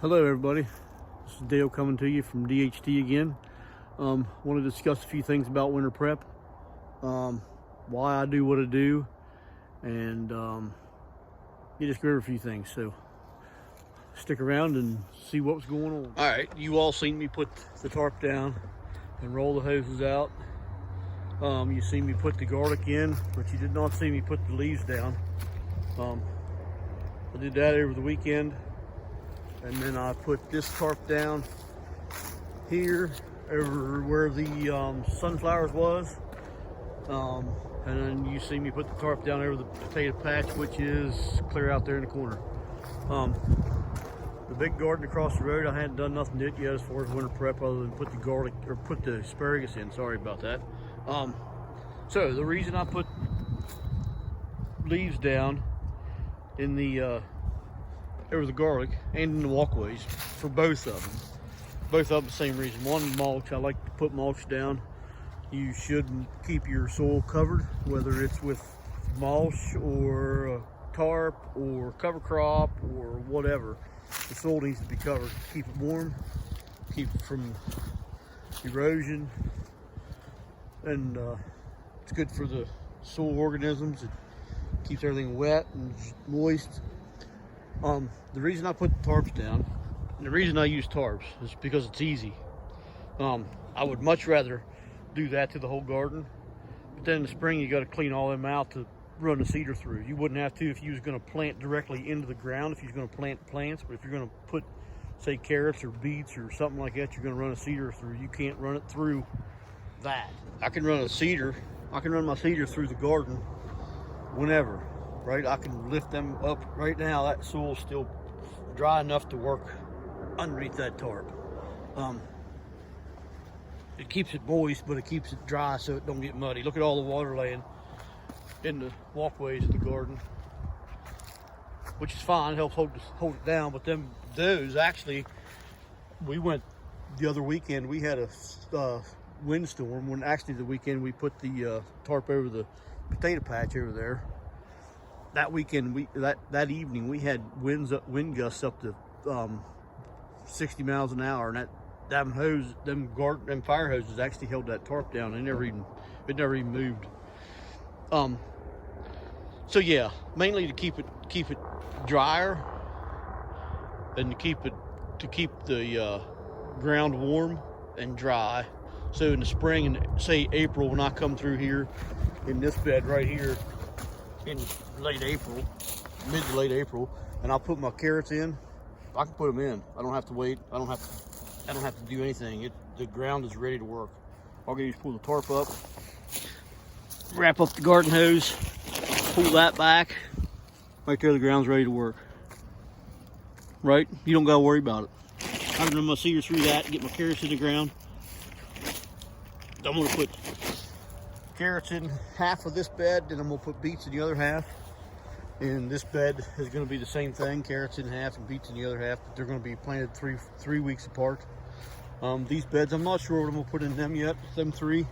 Hello everybody, this is Dale coming to you from DHT again. Want to discuss a few things about winter prep, why I do what I do, and just go over a few things. So stick around and see what's going on. All right, you all seen me put the tarp down and roll the hoses out. You seen me put the garlic in, but you did not see me put the leaves down. I did that over the weekend. And then I put this tarp down here over where the sunflowers was. And then you see me put the tarp down over the potato patch, which is clear out there in the corner. The big garden across the road, I hadn't done nothing to it yet as far as winter prep other than put the garlic, or put the asparagus in, sorry about that. So the reason I put leaves down in the over the garlic and in the walkways for both of them the same reason. One, mulch. I like to put mulch down. You should keep your soil covered, whether it's with mulch or tarp or cover crop or whatever. The soil needs to be covered. Keep it warm, keep it from erosion, and it's good for the soil organisms. It keeps everything wet and moist. The reason I put the tarps down, and the reason I use tarps, is because it's easy. I would much rather do that to the whole garden, but then in the spring you got to clean all them out to run the seeder through. You wouldn't have to if you was going to plant directly into the ground, if you was going to plant plants, but if you're going to put, say, carrots or beets or something like that, you're going to run a seeder through. You can't run it through that. I can run my seeder through the garden whenever. Right, I can lift them up. Right now, that soil's still dry enough to work underneath that tarp. It keeps it moist, but it keeps it dry so it don't get muddy. Look at all the water laying in the walkways of the garden, which is fine. It helps hold it down. But those actually, we went the other weekend. We had a windstorm. When actually the weekend we put the tarp over the potato patch over there. That weekend, that evening, we had wind gusts up to 60 miles an hour, and them fire hoses actually held that tarp down. It never even moved. So yeah, mainly to keep it drier, and to keep the ground warm and dry. So in the spring, and say April, when I come through here in this bed right here, in late April, mid to late April, and I'll put my carrots in. I can put them in. I don't have to wait. I don't have to do anything. The ground is ready to work. All I gotta do is pull the tarp up, wrap up the garden hose, pull that back. Right there, the ground's ready to work. Right? You don't gotta worry about it. I can run my seeder through that and get my carrots in the ground. I'm gonna put carrots in half of this bed, and I'm gonna put beets in the other half. And this bed is gonna be the same thing, carrots in half and beets in the other half, but they're gonna be planted three weeks apart. These beds, I'm not sure what I'm gonna put in them yet, them three.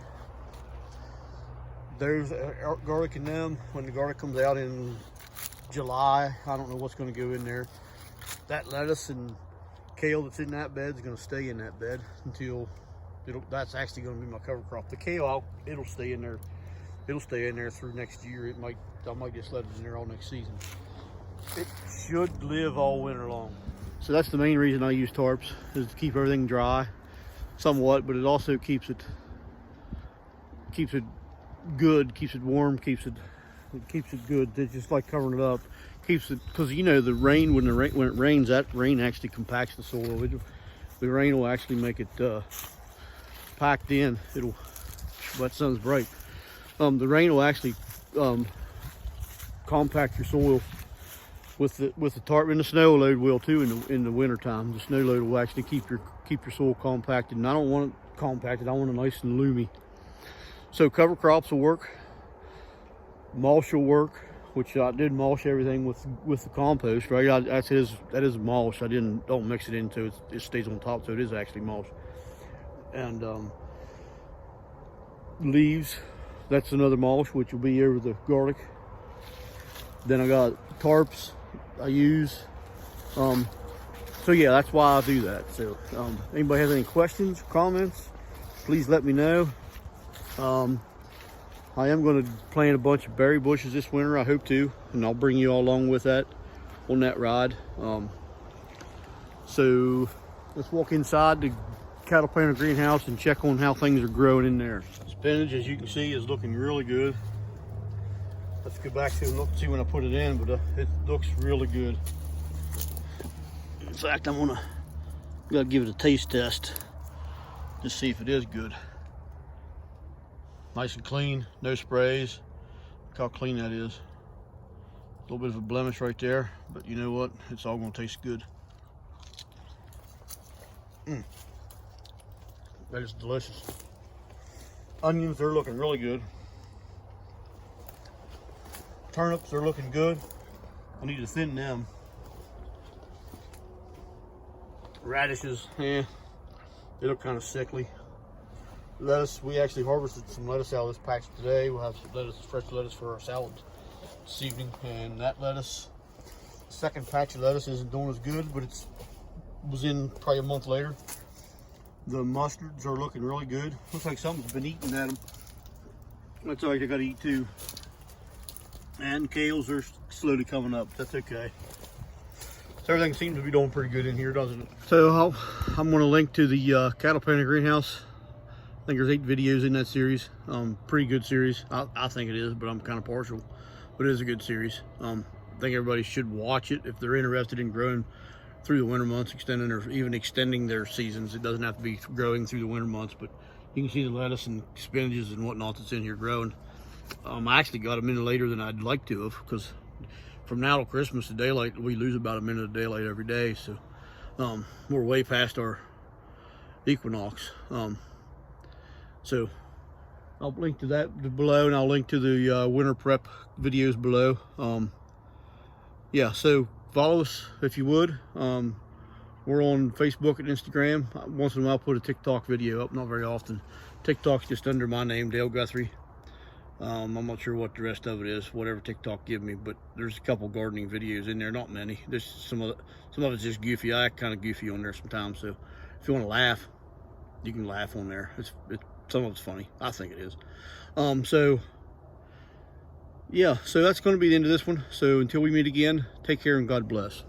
There's garlic in them. When the garlic comes out in July, I don't know what's gonna go in there. That lettuce and kale that's in that bed is gonna stay in that bed until that's actually going to be my cover crop. The kale, it'll stay in there. It'll stay in there through next year. I might just let it in there all next season. It should live all winter long. So that's the main reason I use tarps, is to keep everything dry, somewhat, but it also keeps it good, keeps it warm, keeps it good. It's just like covering it up, keeps it, because you know the rain when it rains, that rain actually compacts the soil. The rain will actually make it packed in. That sun's bright. The rain will actually compact your soil with the tarp, and the snow load will too in the winter time. The snow load will actually keep your soil compacted, and I don't want it compacted. I want it nice and loomy. So cover crops will work. Mulch will work, which I did mulch everything with the compost, right? That is mulch. I don't mix it into it. It stays on top, so it is actually mulch. And leaves, that's another mulch, which will be over the garlic. Then I got tarps I use. So yeah, that's why I do that. So anybody has any questions or comments, please let me know. I am going to plant a bunch of berry bushes this winter, I hope to, and I'll bring you all along with that on that ride. So let's walk inside the cattle planter greenhouse and check on how things are growing in there. Spinach, as you can see, is looking really good. Let's go back to and look and see when I put it in, but it looks really good. In fact, gotta give it a taste test to see if it is good. Nice and clean, no sprays. Look how clean that is. A little bit of a blemish right there, but you know what? It's all gonna taste good. That is delicious. Onions are looking really good. Turnips are looking good. I need to thin them. Radishes, they look kind of sickly. Lettuce, we actually harvested some lettuce out of this patch today. We'll have some lettuce, fresh lettuce for our salad this evening. And that lettuce, second patch of lettuce isn't doing as good, but was in probably a month later. The mustards are looking really good. Looks like something's been eating at them. That's all right, I gotta eat too. And kales are slowly coming up. That's okay. So everything seems to be doing pretty good in here, doesn't it? So I'm going to link to the cattle planter greenhouse. I think there's 8 videos in that series. Pretty good series. I think it is, but I'm kind of partial. But it is a good series. I think everybody should watch it if they're interested in growing through the winter months, extending or even extending their seasons. It doesn't have to be growing through the winter months, but you can see the lettuce and spinaches and whatnot that's in here growing. I actually got them in later than I'd like to have, because from now till Christmas, the daylight, we lose about a minute of daylight every day. So we're way past our equinox. So I'll link to that below, and I'll link to the winter prep videos below. Yeah, so follow us if you would. We're on Facebook and Instagram. Once in a while I'll put a TikTok video up, not very often. TikTok's just under my name, Dale Guthrie. I'm not sure what the rest of it is, whatever TikTok give me, but there's a couple gardening videos in there, not many. There's some of it's just goofy. I act kind of goofy on there sometimes, so if you want to laugh, you can laugh on there. Some of it's funny. I think it is. So yeah, so that's going to be the end of this one. So until we meet again, take care and God bless.